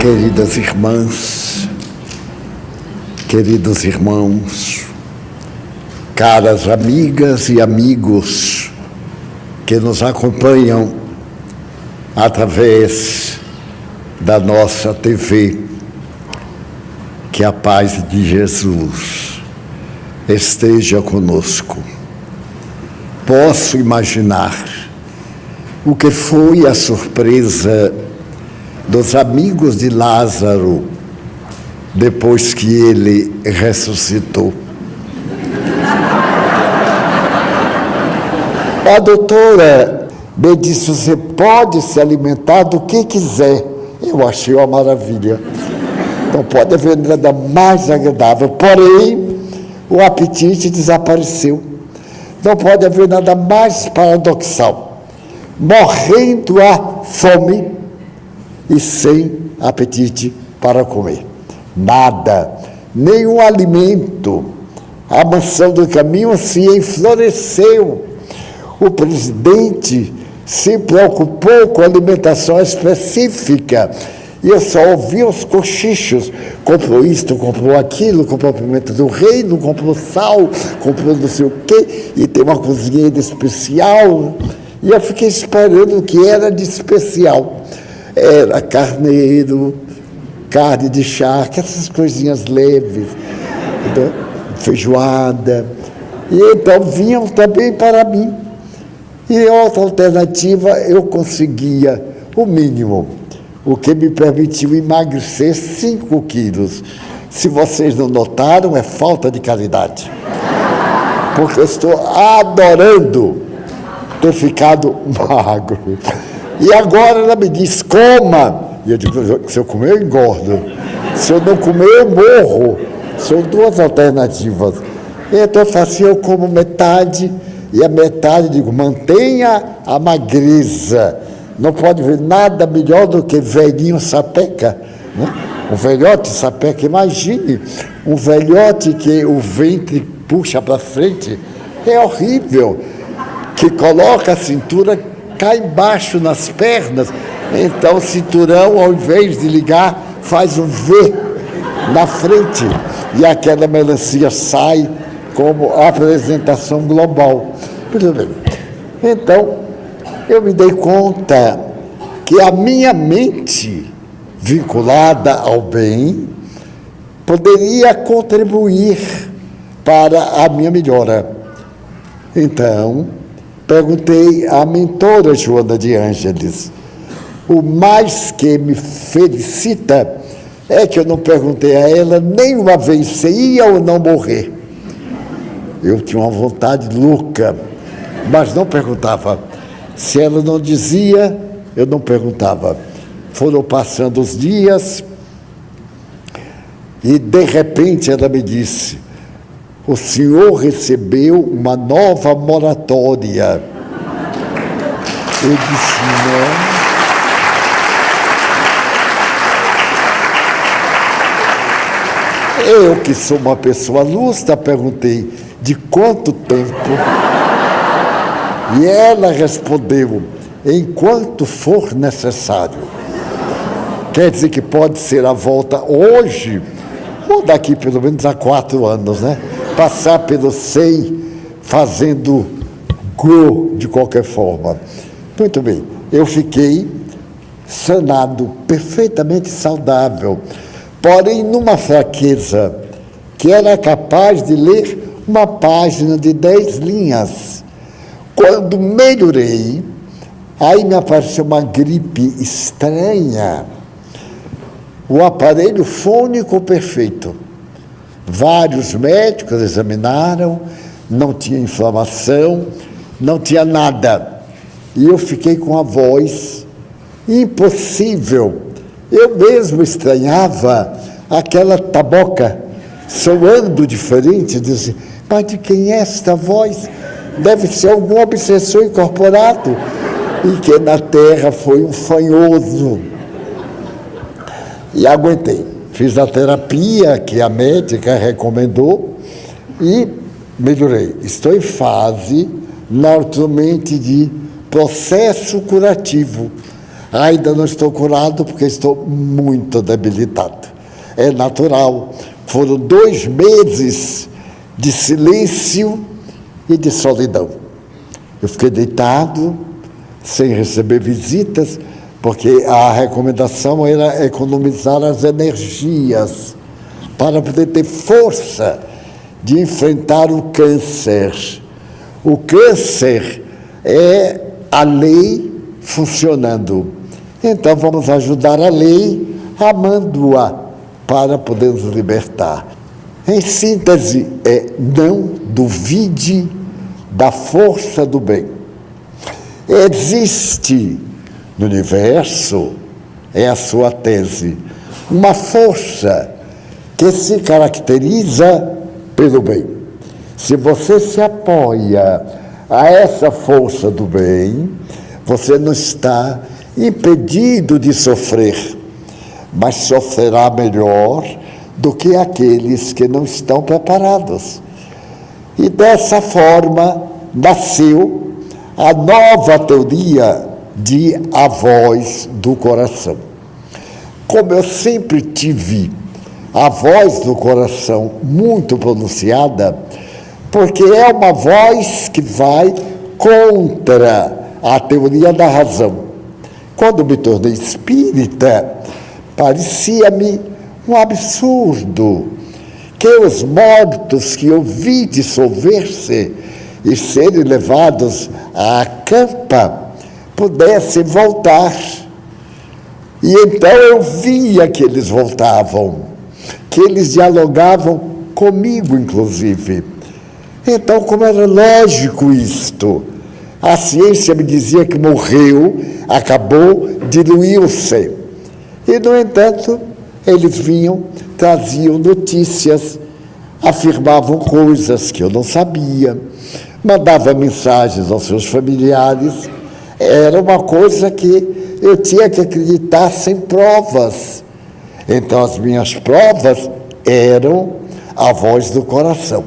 Queridas irmãs, queridos irmãos, caras amigas e amigos que nos acompanham através da nossa TV, que a paz de Jesus esteja conosco. Posso imaginar o que foi a surpresa dos amigos de Lázaro depois que ele ressuscitou. A doutora me disse: você pode se alimentar do que quiser. Eu achei uma maravilha. Não pode haver nada mais agradável. Porém, o apetite desapareceu. Não pode haver nada mais paradoxal. Morrendo a fome e sem apetite para comer. Nada, nenhum alimento. A mansão do caminho se enfloresceu. O presidente se preocupou com alimentação específica. E eu só ouvi os cochichos. Comprou isto, comprou aquilo, comprou pimenta do reino, comprou sal, comprou não sei o quê, e tem uma cozinheira especial. E eu fiquei esperando o que era de especial. Era carneiro, carne de charque, essas coisinhas leves, né? Feijoada. E então vinham também para mim. E outra alternativa, eu conseguia o mínimo, o que me permitiu emagrecer 5 quilos. Se vocês não notaram, é falta de caridade. Porque eu estou adorando ter ficado magro. E agora ela me diz: coma. E eu digo: se eu comer, eu engordo. Se eu não comer, eu morro. São 2 alternativas. Então eu faço assim: eu como metade, e a metade eu digo: mantenha a magreza. Não pode ver nada melhor do que velhinho sapeca, né? Um velhote sapeca. Imagine um velhote que o ventre puxa para frente. É horrível. Que coloca a cintura cá embaixo nas pernas. Então o cinturão, ao invés de ligar, faz um V na frente. E aquela melancia sai como apresentação global. Então, eu me dei conta que a minha mente, vinculada ao bem, poderia contribuir para a minha melhora. Então, perguntei à mentora Joana de Ângeles. O mais que me felicita é que eu não perguntei a ela nenhuma vez se ia ou não morrer. Eu tinha uma vontade louca, mas não perguntava. Se ela não dizia, eu não perguntava. Foram passando os dias e, de repente, ela me disse: o senhor recebeu uma nova moratória. Eu disse: não. Eu, que sou uma pessoa lúcida, perguntei: de quanto tempo? E ela respondeu: enquanto for necessário. Quer dizer que pode ser a volta hoje, ou daqui pelo menos a 4 anos, né? Passar pelo 100 fazendo gol de qualquer forma. Muito bem, eu fiquei sanado, perfeitamente saudável, porém numa fraqueza que era capaz de ler uma página de 10 linhas. Quando melhorei, aí me apareceu uma gripe estranha. O aparelho fônico perfeito. Vários médicos examinaram, não tinha inflamação, não tinha nada. E eu fiquei com a voz impossível. Eu mesmo estranhava aquela taboca soando diferente. Disse: mas de quem é esta voz? Deve ser algum obsessor incorporado. E que na terra foi um fanhoso. E aguentei. Fiz a terapia que a médica recomendou e melhorei. Estou em fase, naturalmente, de processo curativo. Ainda não estou curado porque estou muito debilitado. É natural. Foram 2 meses de silêncio e de solidão. Eu fiquei deitado, sem receber visitas, porque a recomendação era economizar as energias para poder ter força de enfrentar o câncer. O câncer é a lei funcionando. Então vamos ajudar a lei amando-a para poder nos libertar. Em síntese, não duvide da força do bem. Existe no universo, é a sua tese, uma força que se caracteriza pelo bem. Se você se apoia a essa força do bem, você não está impedido de sofrer, mas sofrerá melhor do que aqueles que não estão preparados. E dessa forma nasceu a nova teoria de a voz do coração. Como eu sempre tive a voz do coração muito pronunciada, porque é uma voz que vai contra a teoria da razão. Quando me tornei espírita, parecia-me um absurdo que os mortos que eu vi dissolver-se e serem levados à campa pudessem voltar. E então eu via que eles voltavam, que eles dialogavam comigo, inclusive. Então, como era lógico isto? A ciência me dizia que morreu, acabou, diluiu-se. E, no entanto, eles vinham, traziam notícias, afirmavam coisas que eu não sabia, mandavam mensagens aos seus familiares. Era uma coisa que eu tinha que acreditar sem provas. Então, as minhas provas eram a voz do coração.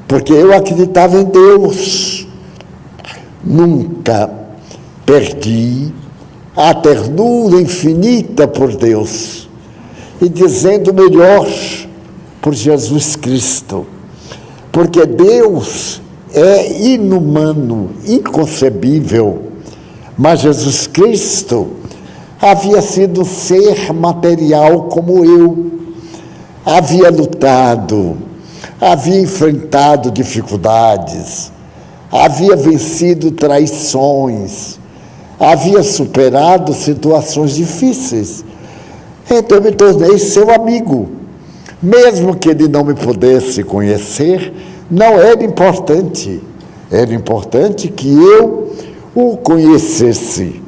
Porque eu acreditava em Deus. Nunca perdi a ternura infinita por Deus. E dizendo melhor, por Jesus Cristo. Porque Deus é inumano, inconcebível. Mas Jesus Cristo havia sido ser material como eu. Havia lutado, havia enfrentado dificuldades, havia vencido traições, havia superado situações difíceis. Então eu me tornei seu amigo. Mesmo que ele não me pudesse conhecer, não era importante. Era importante que eu o conhecesse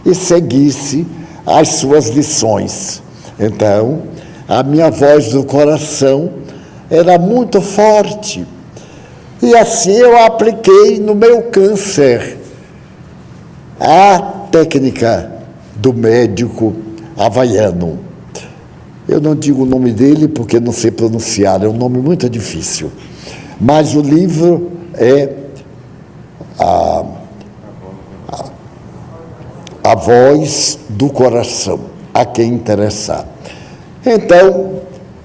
e seguisse as suas lições. Então, a minha voz do coração era muito forte. E assim eu apliquei no meu câncer a técnica do médico havaiano. Eu não digo o nome dele porque não sei pronunciar, é um nome muito difícil. Mas o livro é A Voz do Coração, a quem interessar. Então,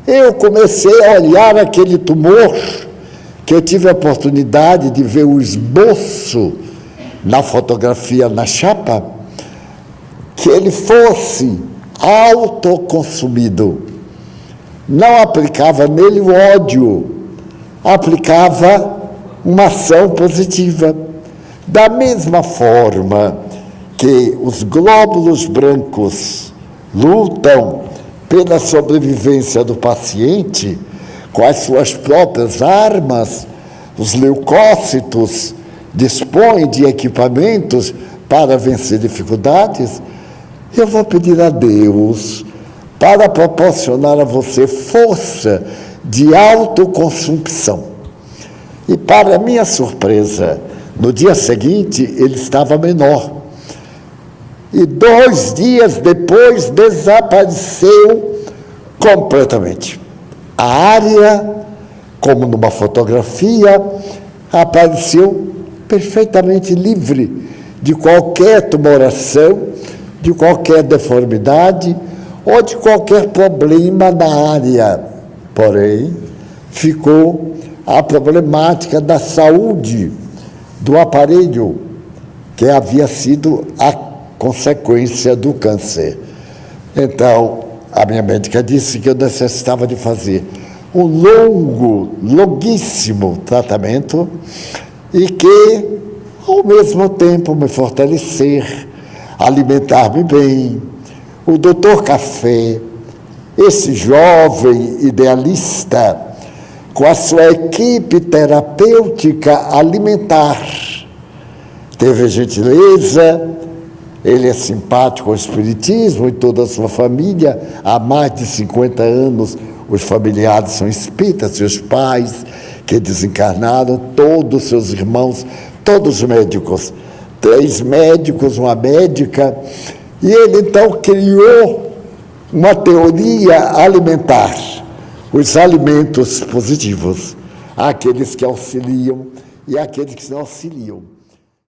eu comecei a olhar aquele tumor, que eu tive a oportunidade de ver o esboço na fotografia, na chapa, que ele fosse autoconsumido. Não aplicava nele o ódio, aplicava uma ação positiva. Da mesma forma que os glóbulos brancos lutam pela sobrevivência do paciente com as suas próprias armas, os leucócitos dispõem de equipamentos para vencer dificuldades. Eu vou pedir a Deus para proporcionar a você força de autoconsumpção. E, para minha surpresa, no dia seguinte, ele estava menor. E 2 dias depois, desapareceu completamente. A área, como numa fotografia, apareceu perfeitamente livre de qualquer tumoração de qualquer deformidade ou de qualquer problema na área. Porém, ficou a problemática da saúde do aparelho, que havia sido a consequência do câncer. Então, a minha médica disse que eu necessitava de fazer um longuíssimo tratamento e que, ao mesmo tempo, me fortalecer, alimentar-me bem. O doutor Café, esse jovem idealista, com a sua equipe terapêutica alimentar, teve a gentileza, ele é simpático ao espiritismo e toda a sua família, há mais de 50 anos os familiares são espíritas, seus pais que desencarnaram, todos seus irmãos, todos médicos, 3 médicos, uma médica, e ele então criou uma teoria alimentar, os alimentos positivos, aqueles que auxiliam e aqueles que não auxiliam.